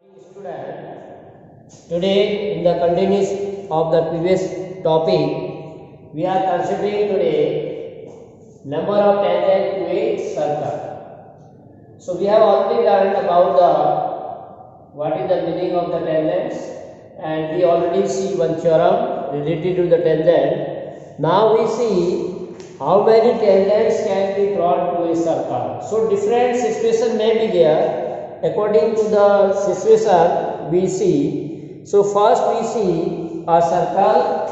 Student, today in the continuation of the previous topic, we are considering today number of tangent to a circle. So we have already learned about what is the meaning of the tangents, and we already see one theorem related to the tangent. Now we see how many tangents can be drawn to a circle. So different situation may be there. According to the situation we see, so first we see a circle.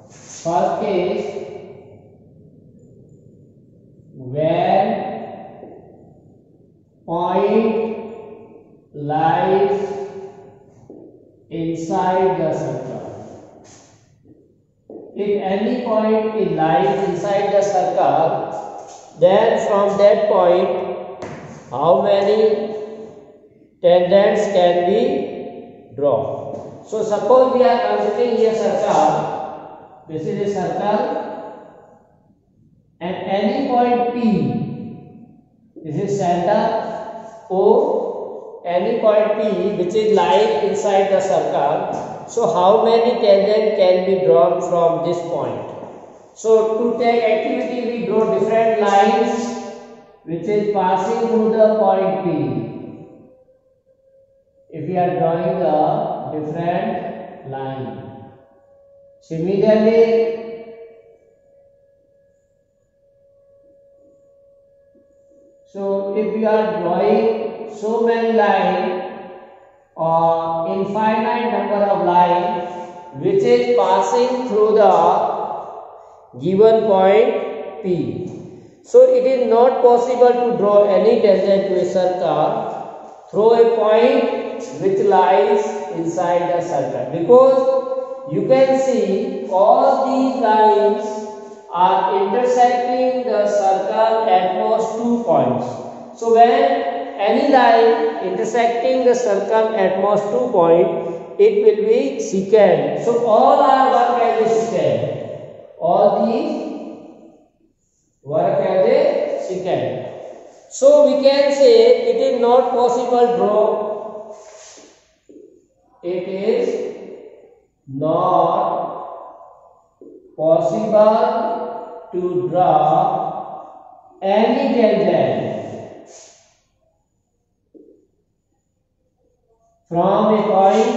First case, when point lies inside the circle. If any point lies inside the circle, then from that point how many tangents can be drawn? So suppose we are considering a circle. This is a circle, and any point P, this is center O, any point P which is lying inside the circle. So how many tangents can be drawn from this point? So to take activity, we draw different lines which is passing through the point P. If we are drawing a different line, similarly, so if we are drawing so many lines or infinite number of lines which is passing through the given point P, so it is not possible to draw any tangent to a circle through a point which lies inside the circle, because you can see all these lines are intersecting the circle at most 2 points. So when any line intersecting the circle at most 2 points, it will be secant. So all are work as a secant. All these work as a secant. So we can say it is not possible to draw. It is not possible to draw any tangent from a point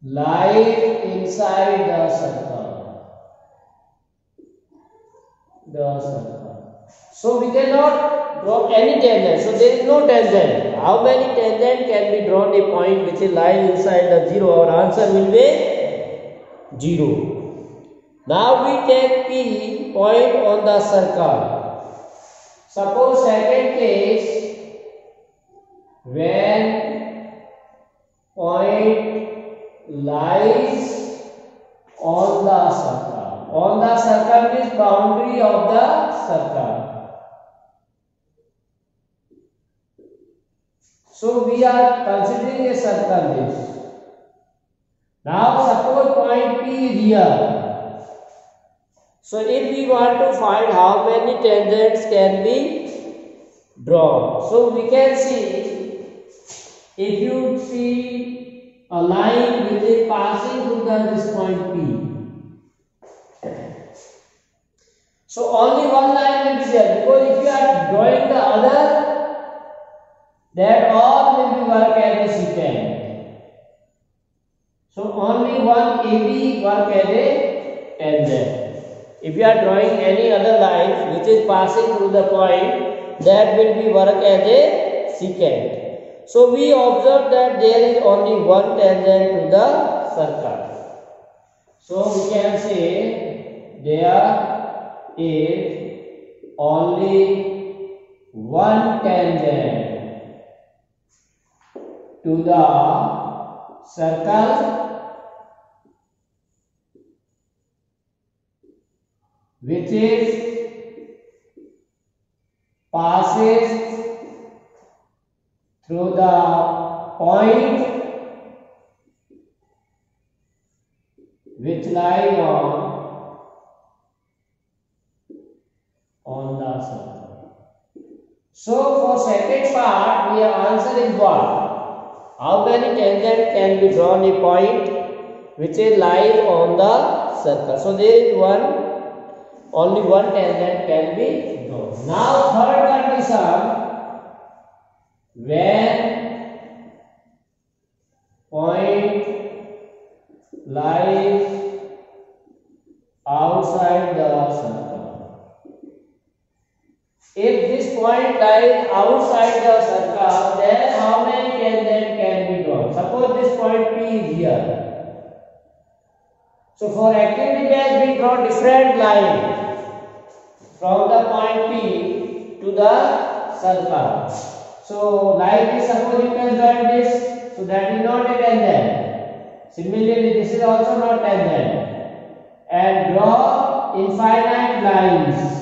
lying inside the circle. So we cannot draw any tangent. So there is no tangent. How many tangent can be drawn a point which is lying inside the 0? Our answer will be 0. Now we take P point on the circle. Suppose second case, when point lies on the circle. On the circle means boundary of the circle. So we are considering a circle this. Now suppose point P is here. So if we want to find how many tangents can be drawn, so we can see, if you see a line which is passing through this point P. So only one line will be there, because if you are drawing the other, that all will be work as a secant. So only one AB work as a tangent. If you are drawing any other line which is passing through the point, that will be work as a secant. So we observe that there is only one tangent to the circle. So we can say there is only one tangent to the circle which is passes through the point which lies on the circle. So for second part, the answer is what? How many tangents can be drawn a point which is lies on the circle? So there is only one tangent can be drawn. Now third condition, when point lies outside the circle. If this point lies outside the circle, then how many tangents can be drawn? Suppose this point P is here. So for activity base, we draw different lines from the point P to the circle. So like this, suppose you can join this. So that is not a tangent. Similarly, this is also not tangent. And draw infinite lines.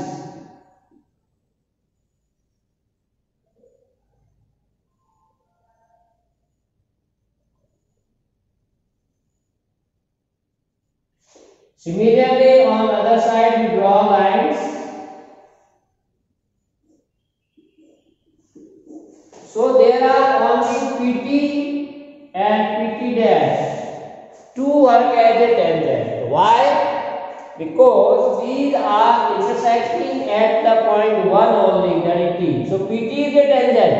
Similarly, on other side we draw lines. So there are only PT and PT dash to work as a tangent. Why? Because these are intersecting at the point 1 only, that is T. So PT is a tangent.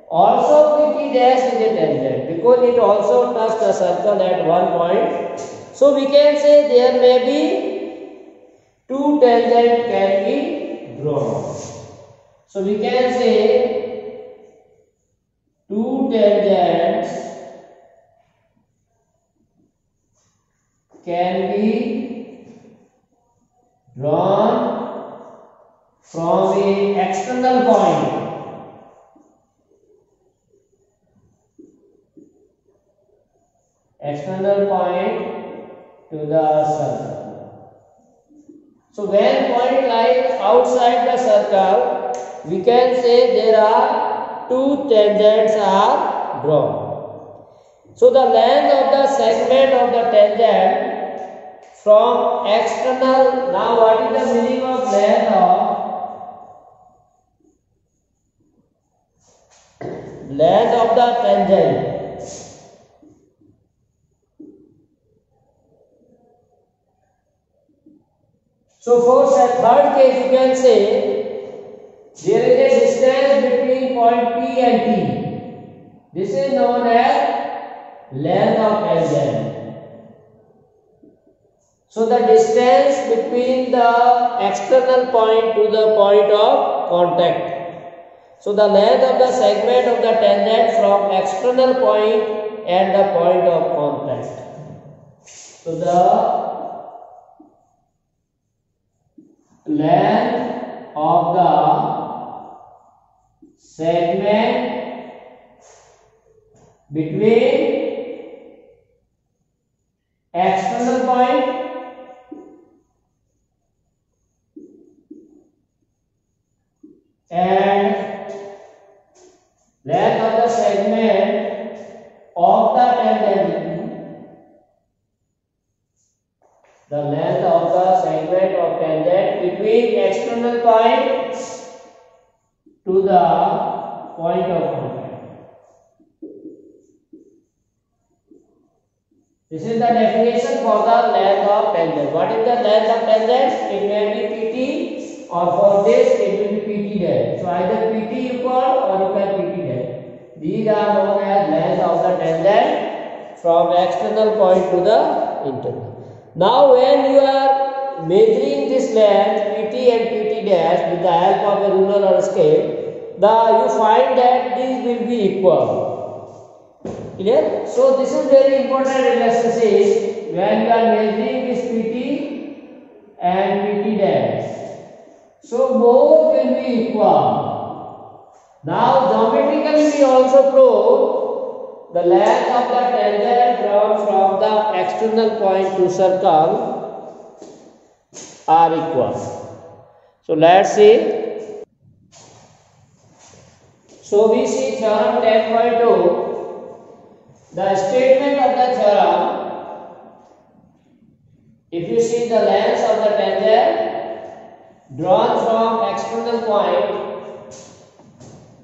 Also PT dash is a tangent because it also touches the circle at one point. So we can say there may be two tangents can be drawn. So we can say two tangents can be drawn from an external point. External point to the circle. So when point lies outside the circle, we can say there are two tangents are drawn. So the length of the segment of the tangent from external, now what is the meaning of length of the tangent? So for third case, you can say there is a distance between point P and T. This is known as length of tangent. So the distance between the external point to the point of contact. So the length of the segment of the tangent from external point and the point of contact. So the length of the segment between external point and length of the segment of the tangent. The length of the segment of tangent between external point to the point of contact. This is the definition for the length of tangent. What is the length of tangent? It may be PT, or for this it will be PT dash. So either PT equal or you can PT dash. These are known as length of the tangent from external point to the internal. Now when you are measuring this length PT and PT dash with the help of a ruler or scale, you find that these will be equal. Clear? So this is very important relationship when you are measuring this PT and PT dash. So both will be equal. Now geometrically we also prove the length of the tangent drawn from the external point to circle are equal. So let's see. So we see theorem 10.2. The statement of the theorem, if you see the length of the tangent drawn from external point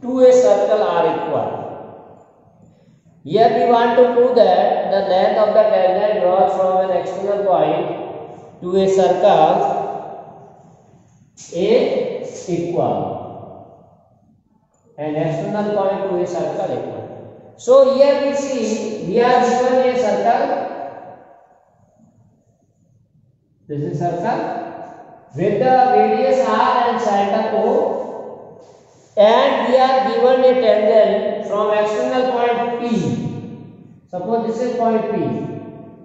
to a circle are equal. Here we want to prove that the length of the tangent drawn from an external point to a circle is equal. An external point to a circle equal. So here we see we are given a circle. This is circle with the radius r and center O, and we are given a tangent from external point P. Suppose this is point P.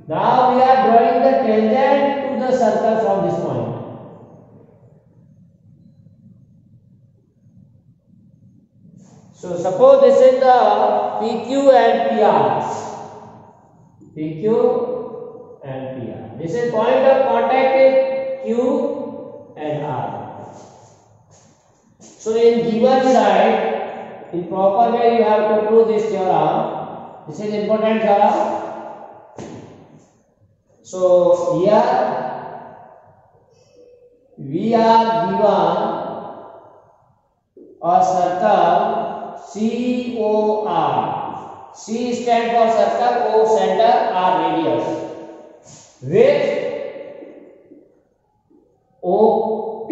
Now we are drawing the tangent to the circle from this point. So suppose this is the PQ and PR. PQ and PR. This is point of contact is Q and R. So in given side, in proper way you have to prove this theorem. This is important theorem. So here we are given a circle COR. C stands for circle, O center, R radius, with OQ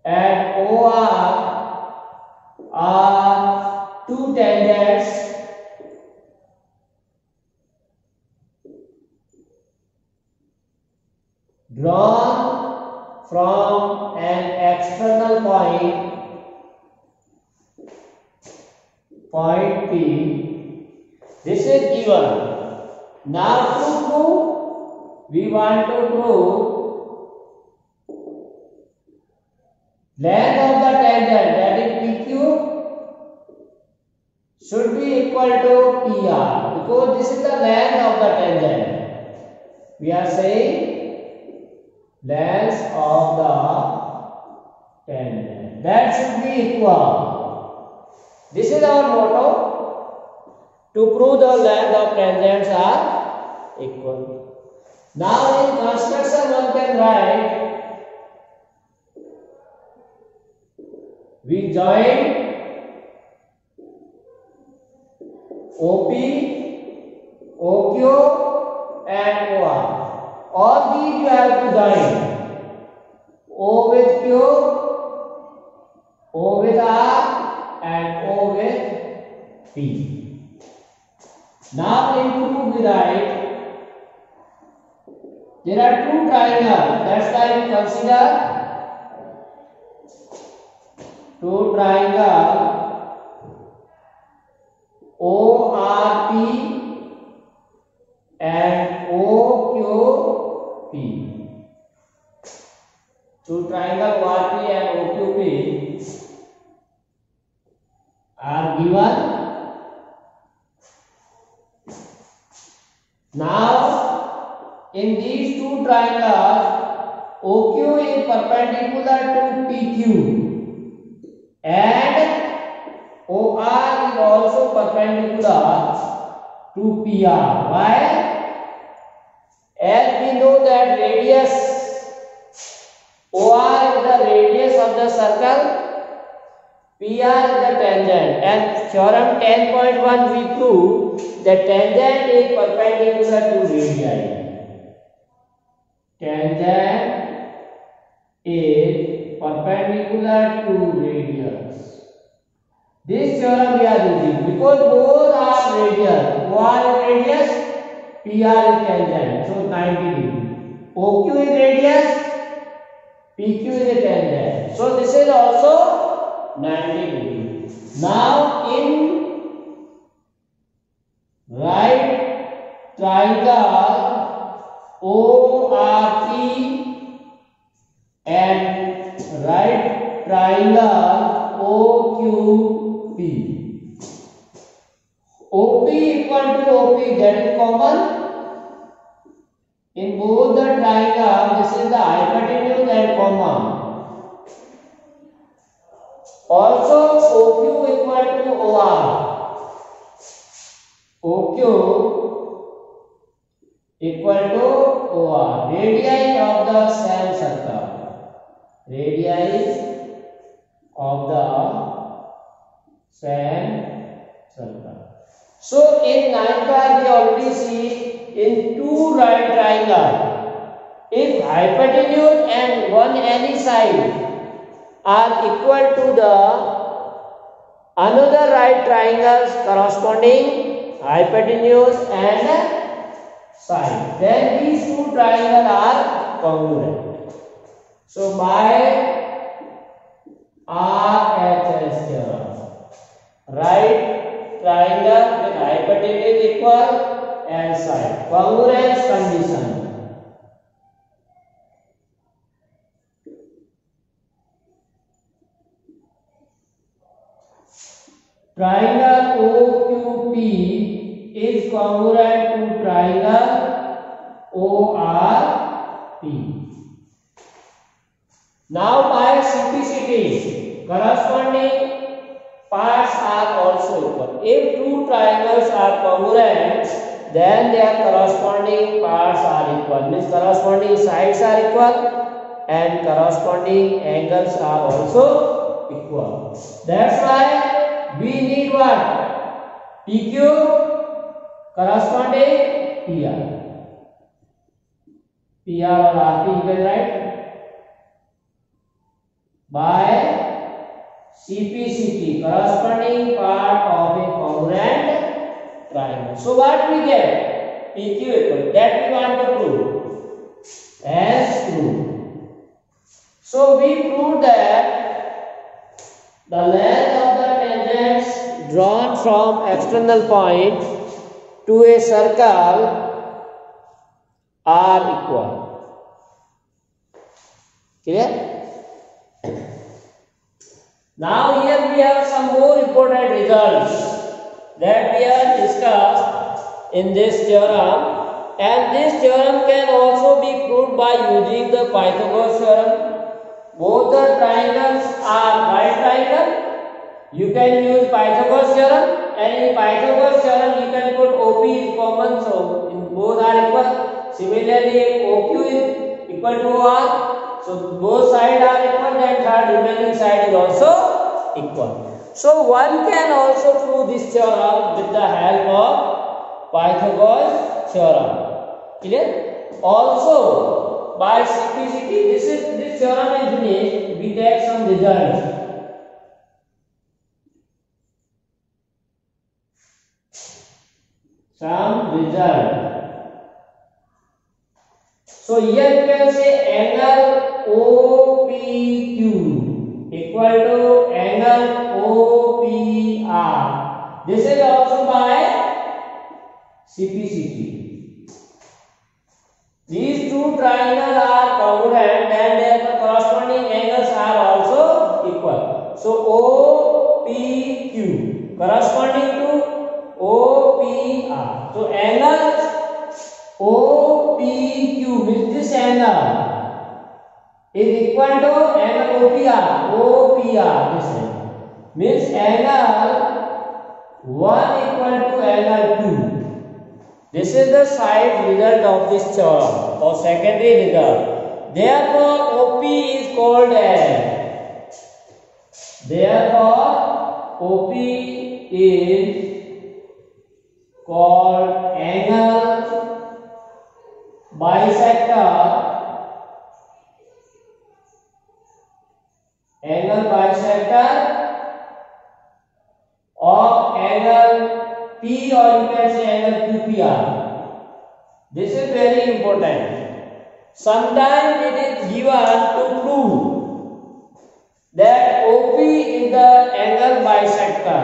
and OR are two tangents drawn from an external point P. This is given. Now to prove, we want to prove length of the tangent, that is PQ, should be equal to PR, because this is the length of the tangent. We are saying length of the tangent, that should be equal. This is our motto, to prove the length of tangents are equal. Now in construction one can write, we join OP, OQ and OR. All these you have to join. O with Q, O with R and O with P. Now in proof we write, there are two triangles. That's why we consider two triangles ORP and OQP. Two triangles ORP and OQP are given. Now in these two triangles, OQ is perpendicular to PQ and OR is also perpendicular to PR. Why? As we know that radius OR is the radius of the circle, PR is the tangent, and theorem 10.1 we prove that tangent is perpendicular to radii. Tangent is perpendicular to radius. This theorem we are using because both are radius. OR is radius, PR is tangent, so 90 degree. OQ is radius, PQ is a tangent, so this is also 90 degree. Now in right triangle ORP and right triangle OQP, OP equal to OP, that is common. In both the triangle, this is the hypotenuse and common. Also OQ equal to OR. OQ equal to OR. Radii of the same circle. Radii of the semicircle. So in ninth class we already see in two right triangle, if hypotenuse and one any side are equal to the another right triangles corresponding hypotenuse and side, then these two triangles are congruent. So by RHS theorem, right triangle with hypotenuse equal and side, congruence condition. Triangle OQP is congruent to triangle ORP. Now by CPCT, corresponding parts are also equal. If two triangles are congruent, then their corresponding parts are equal. Means corresponding sides are equal and corresponding angles are also equal. That's why we need what? PQ corresponding PR. PR or RP you can write by CPCT, corresponding part of a congruent triangle. So what we get? PQ equal. That we want to prove. As true. So we prove that the length of the tangents drawn from external point to a circle are equal. Clear? Now here we have some more important results that we have discussed in this theorem, and this theorem can also be proved by using the Pythagoras theorem. Both the triangles are right triangle. You can use Pythagoras theorem, and in Pythagoras theorem you can put OP is common, so in both are equal. Similarly, OQ is equal to OR. So both sides are equal, then third remaining side is also equal. So one can also prove this theorem with the help of Pythagoras theorem. Clear? Also by CPCT, this theorem is finished. We take some results. So here you can say angle OPQ equal to angle OPR. This is also by CPCT. These two triangles are congruent and their corresponding angles are also equal. So OPQ corresponding to OPR. So angle OPQ means this angle is equal to angle OPR. OPR this angle means angle 1 equal to angle 2. This is the side result of this theorem or secondary result. Therefore, OP is called as. Therefore, OP is called angle bisector. Angle bisector of angle P, or you can say angle QPR. This is very important. Sometimes it is given to prove that OP is the angle bisector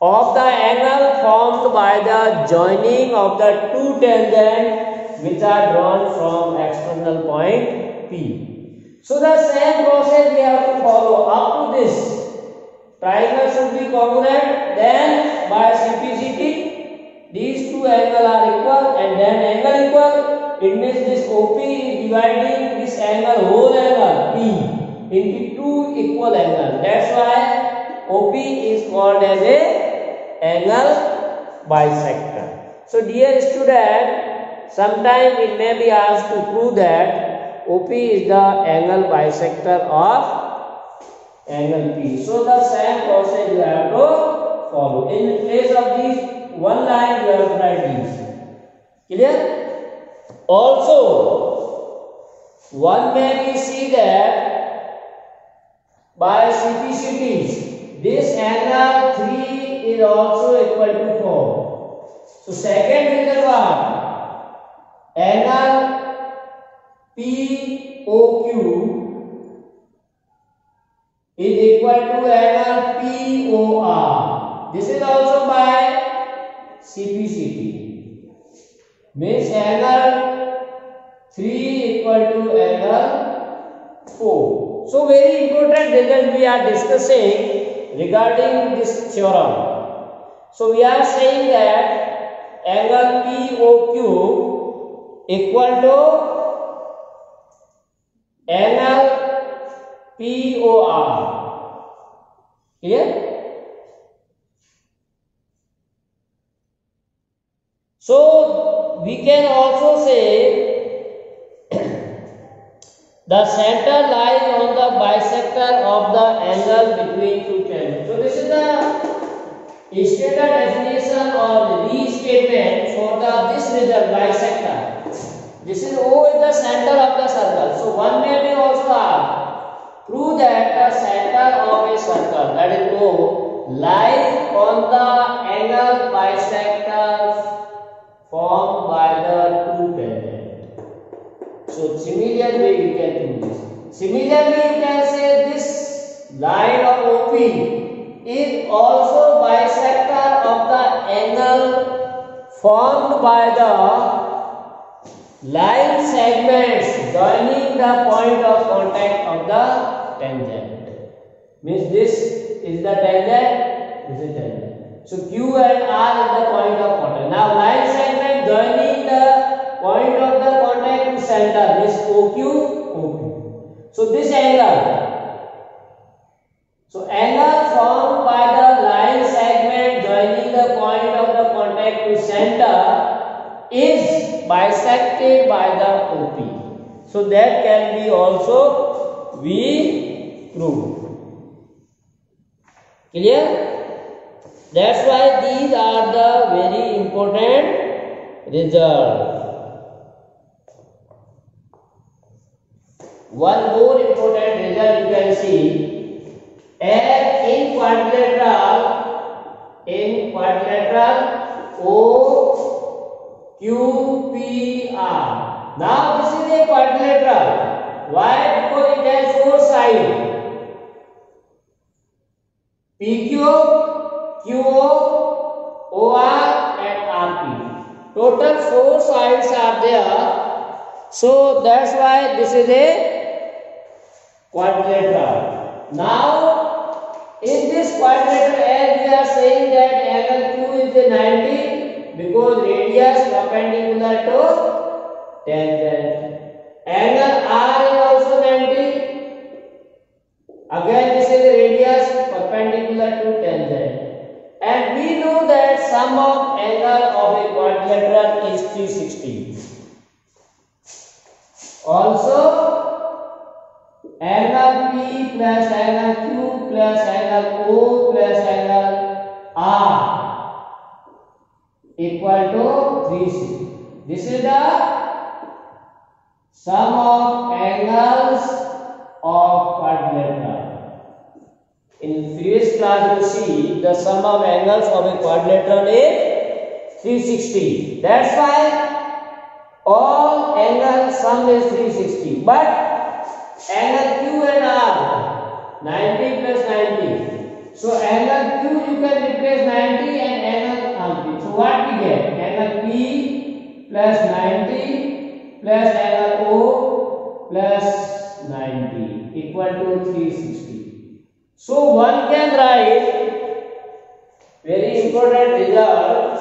of the angle formed by the joining of the two tangents which are drawn from external point P. So the same process we have to follow up to this. Triangle should be congruent, then by CPCT these two angles are equal, and then angle equal. It means this OP is dividing this angle, whole angle P, into two equal angles. That's why OP is called as a angle bisector. So dear student, sometime it may be asked to prove that OP is the angle bisector of angle P. So the same process you have to follow. In place of these one line, you have to write these. Clear? Also, one may see that by CPCTs, this angle 3 is also equal to 4. So second result what? Angle POQ is equal to angle POR. This is also by CPCT. Means angle 3 equal to angle 4. So very important result we are discussing regarding this theorem. So we are saying that angle POQ equal to angle POR. Clear? So we can also say the center lies on the bisector of the angle between two tangents. So this is the standard definition or restatement for this result, bisector. This is O is the center of the circle. So one may also ask, prove that the center of a circle, that is O, lies on the angle bisector formed by the two tangents. So similarly we can do this. Similarly you can say this line of OP is also bisector of the angle formed by the line segments joining the point of contact of the tangent. Means this is the tangent, this is tangent. So Q and R is the point of contact. Now line segment joining the point of the contact to center, means OQ, OQ. So this angle. So angle formed by the line segment joining the point of the contact to center is bisected by the OP. So that can be also we prove. Clear? That's why these are the very important results. One more important result you can see, as in quadrilateral OQPR. Now this is a quadrilateral. Why? Because it has four sides. PQ, QO, OR and RP. Total four sides are there. So that's why this is a quadrilateral. Now in this quadrilateral, as we are saying that angle Q is a 90 because radius perpendicular to tangent. Angle R is also 90. Again this is the radius perpendicular to tangent. And we know that sum of angle of a quadrilateral is 360. Also angle P plus angle Q plus angle O plus angle R equal to 360. This is the sum of angles of quadrilateral. In previous class you see the sum of angles of a quadrilateral is 360. That's why all angle sum is 360. But angle Q and R 90 plus 90. So angle Q you can replace 90 and angle RP. So what we get? Angle P plus 90 plus angle O plus 90 equal to 360. So one can write very important result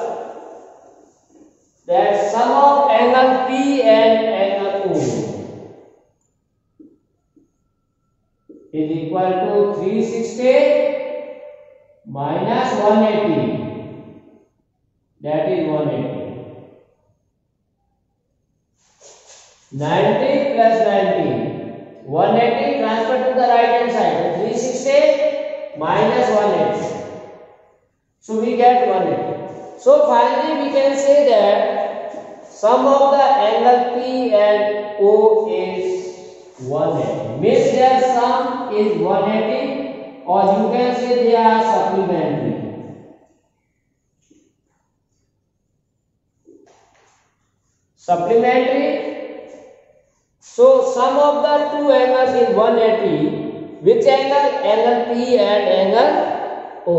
that sum of angle P and angle O is equal to 360 minus 180. That is 180. 90 plus 90. 180 transfer to the right hand side. 360 minus 180. So we get 180. So finally we can say that sum of the angle P and O is 180. Means their sum is 180, or you can say they are supplementary. Supplementary. So sum of the two angles is 180. Which angle? Angle P and angle O.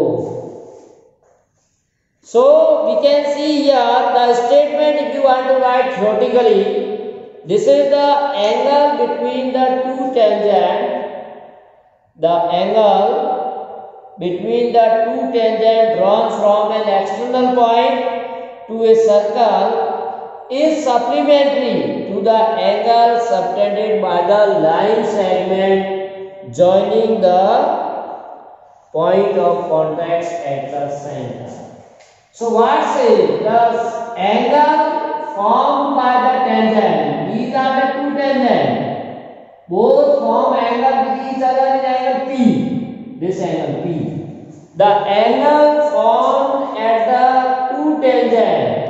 So we can see here the statement, if you want to write theoretically, this is the angle between the two tangents. The angle between the two tangents drawn from an external point to a circle is supplementary to the angle subtended by the line segment joining the point of contact at the center. So what says the angle formed by the tangent? These are the two tangents. Both form angle with each other in angle P. This angle P. The angle formed at the two tangents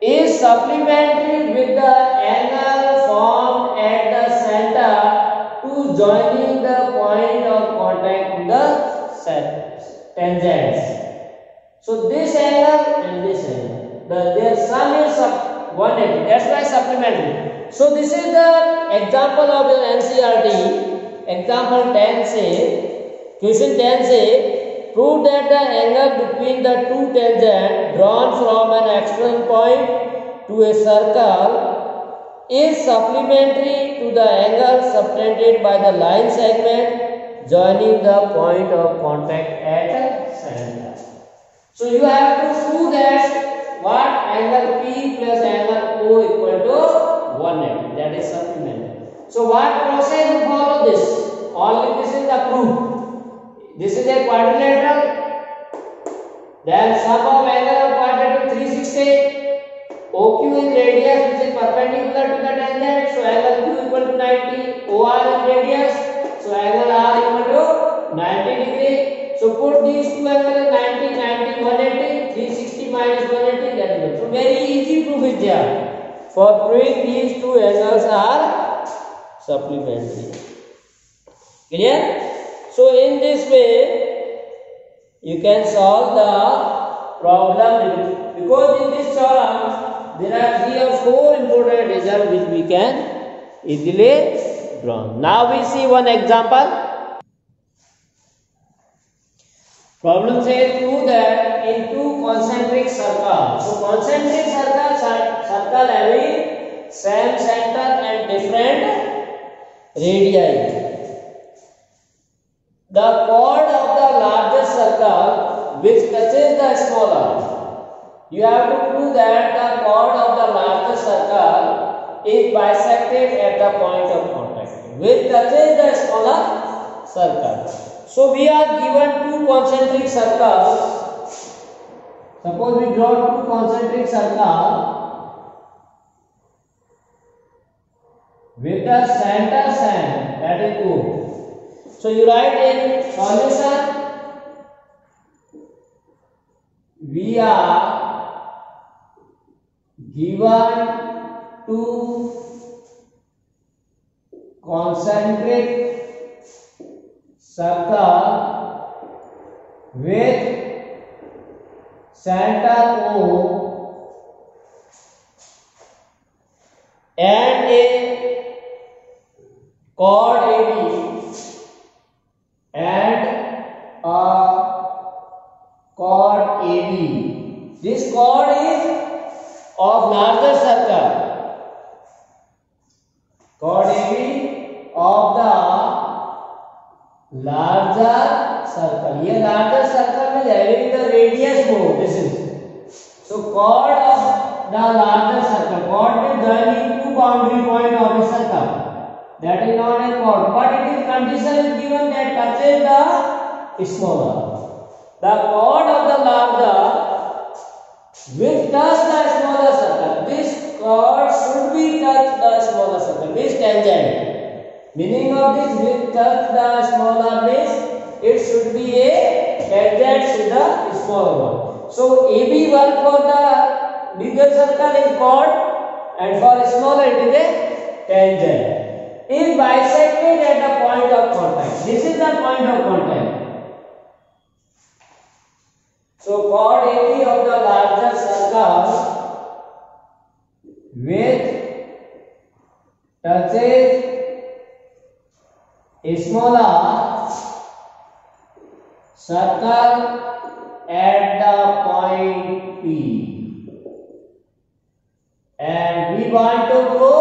is supplementary with the angle formed at the center to joining the point of contact to the tangents. So this angle and this angle, their sum is 180. That's why supplementary. So this is the example of an NCERT. Example 10 say, question 10 say, prove that the angle between the two tangents drawn from an external point to a circle is supplementary to the angle subtended by the line segment joining the point of contact at center. So you have to prove that what angle P plus angle O equal to 180. That is supplementary. So what process will follow this? Only this is the proof. This is a quadrilateral. Then sum of angle of quadrilateral 360. OQ is radius which is perpendicular to the tangent. So angle Q equal to 90. OR is radius. So angle R equal to 90 degree. So put these two angles 90, 90, 180, 360 minus 180, that is so very easy proof is there. For proving these two angles are supplementary. Clear? So in this way, you can solve the problem because in this theorem there are 3 or 4 important results which we can easily draw. Now we see one example. Problem says prove that in two concentric circles. So concentric circle having same center and different radii. The chord of the largest circle which touches the smaller. You have to prove that the chord of the largest circle is bisected at the point of contact which touches the smaller circle. So we are given two concentric circles. Suppose we draw two concentric circles with the center same, that is O. So you write in solution, we are given two concentric circle with center O and a chord AB and a chord AB. This chord is of larger circle. Chord AB of the larger circle. Here larger circle is having the radius more. This is so chord of the larger circle. Chord is joining two boundary point of a circle. That is known as chord. But it is condition is given that touches the smaller. The chord of the larger will touch the smaller circle. This chord should be touch the smaller circle. This tangent. Meaning of this, which touch the smaller means it should be a tangent to the smaller one. So AB work for the bigger circle is chord and for smaller it is a tangent. Is bisected at the point of contact. This is the point of contact. So chord AB of the larger circle which touches a smaller circle at the point P, and we want to go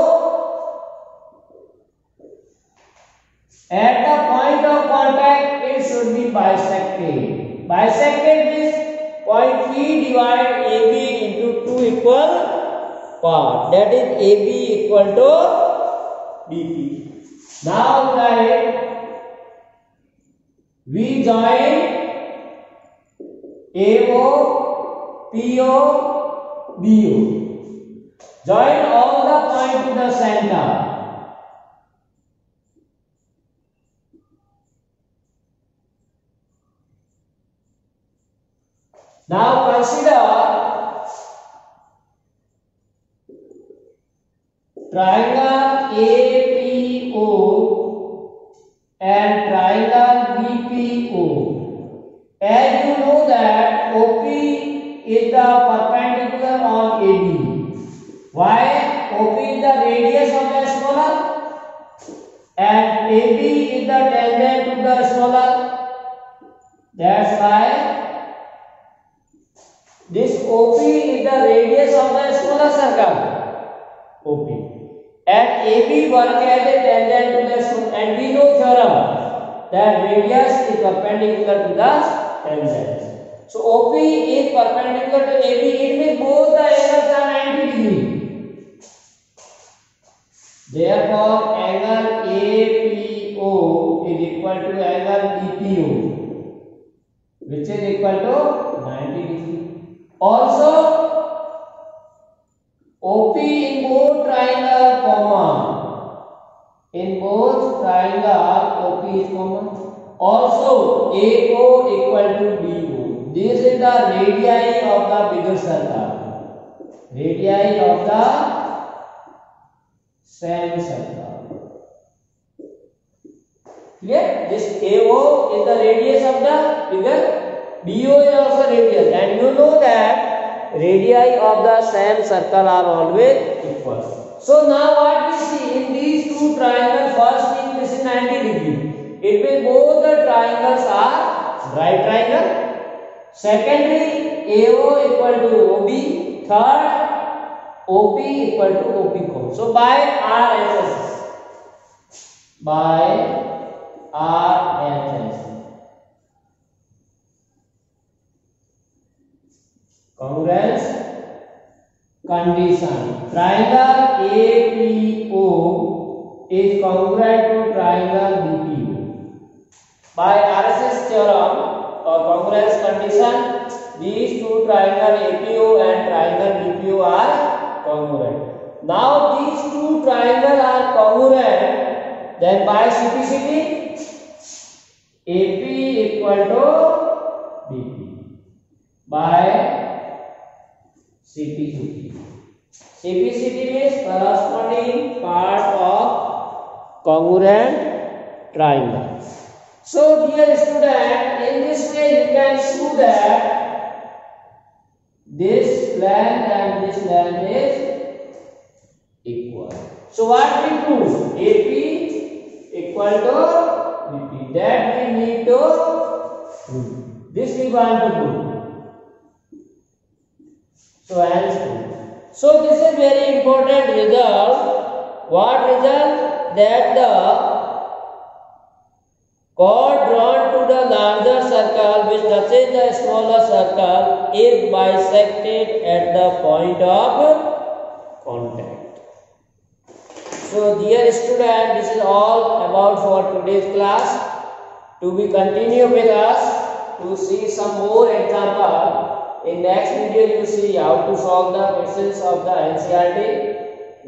at the point of contact. It should be bisected. Bisected means point P divide AB into two equal parts. That is AB equal to BP. Now write, we join AO, PO, BO. Join all the points to the center. Now consider triangle APO and triangle BPO. As you know that OP is the perpendicular on AB. Why? OP is the radius of the smaller and AB is the tangent to the smaller. That's why this OP is the radius of the smaller circle. OP. And AB work as a tangent to the smaller, and we know theorem that radius is perpendicular to the tangent. So OP is perpendicular to AB. It means both the angles are 90 degree. Therefore, angle APO is equal to angle BPO, which is equal to 90 degree. Also, OP in both triangle common. In both triangle, OP is common. Also, AO equal to BO. This is the radii of the bigger circle. Radii of the same circle. Clear? This AO is the radius of the bigger. BO is also radius, and you know that radii of the same circle are always equal. So now what we see in these two triangles, first thing this is 90 degree. It means both the triangles are right triangle. Secondly, AO equal to OB. Third, OP equal to OP cos. So by RHS. By RHS. Congruence condition. Triangle APO is congruent to triangle BPO. By RHS theorem or congruence condition, these two triangle APO and triangle BPO are congruent. Now these two triangles are congruent, then by CPCT, AP equal to BP. By CPCT. CPCT means corresponding part of congruent triangle. So dear student, in this way you can show that this length and this length is equal. So what we prove? AP equal to BP. That we need to prove. This we want to prove. So answer. So this is very important result. What result? That the chord drawn to the larger circle which touches the smaller circle is bisected at the point of contact. So dear student, this is all about for today's class. To be continued with us to see some more example. In next video you see how to solve the questions of the NCERT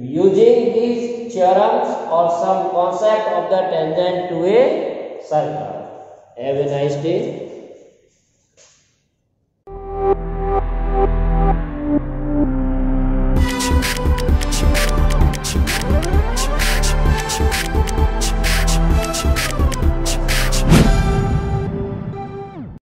using these theorems or some concept of the tangent to a circle. Have a nice day.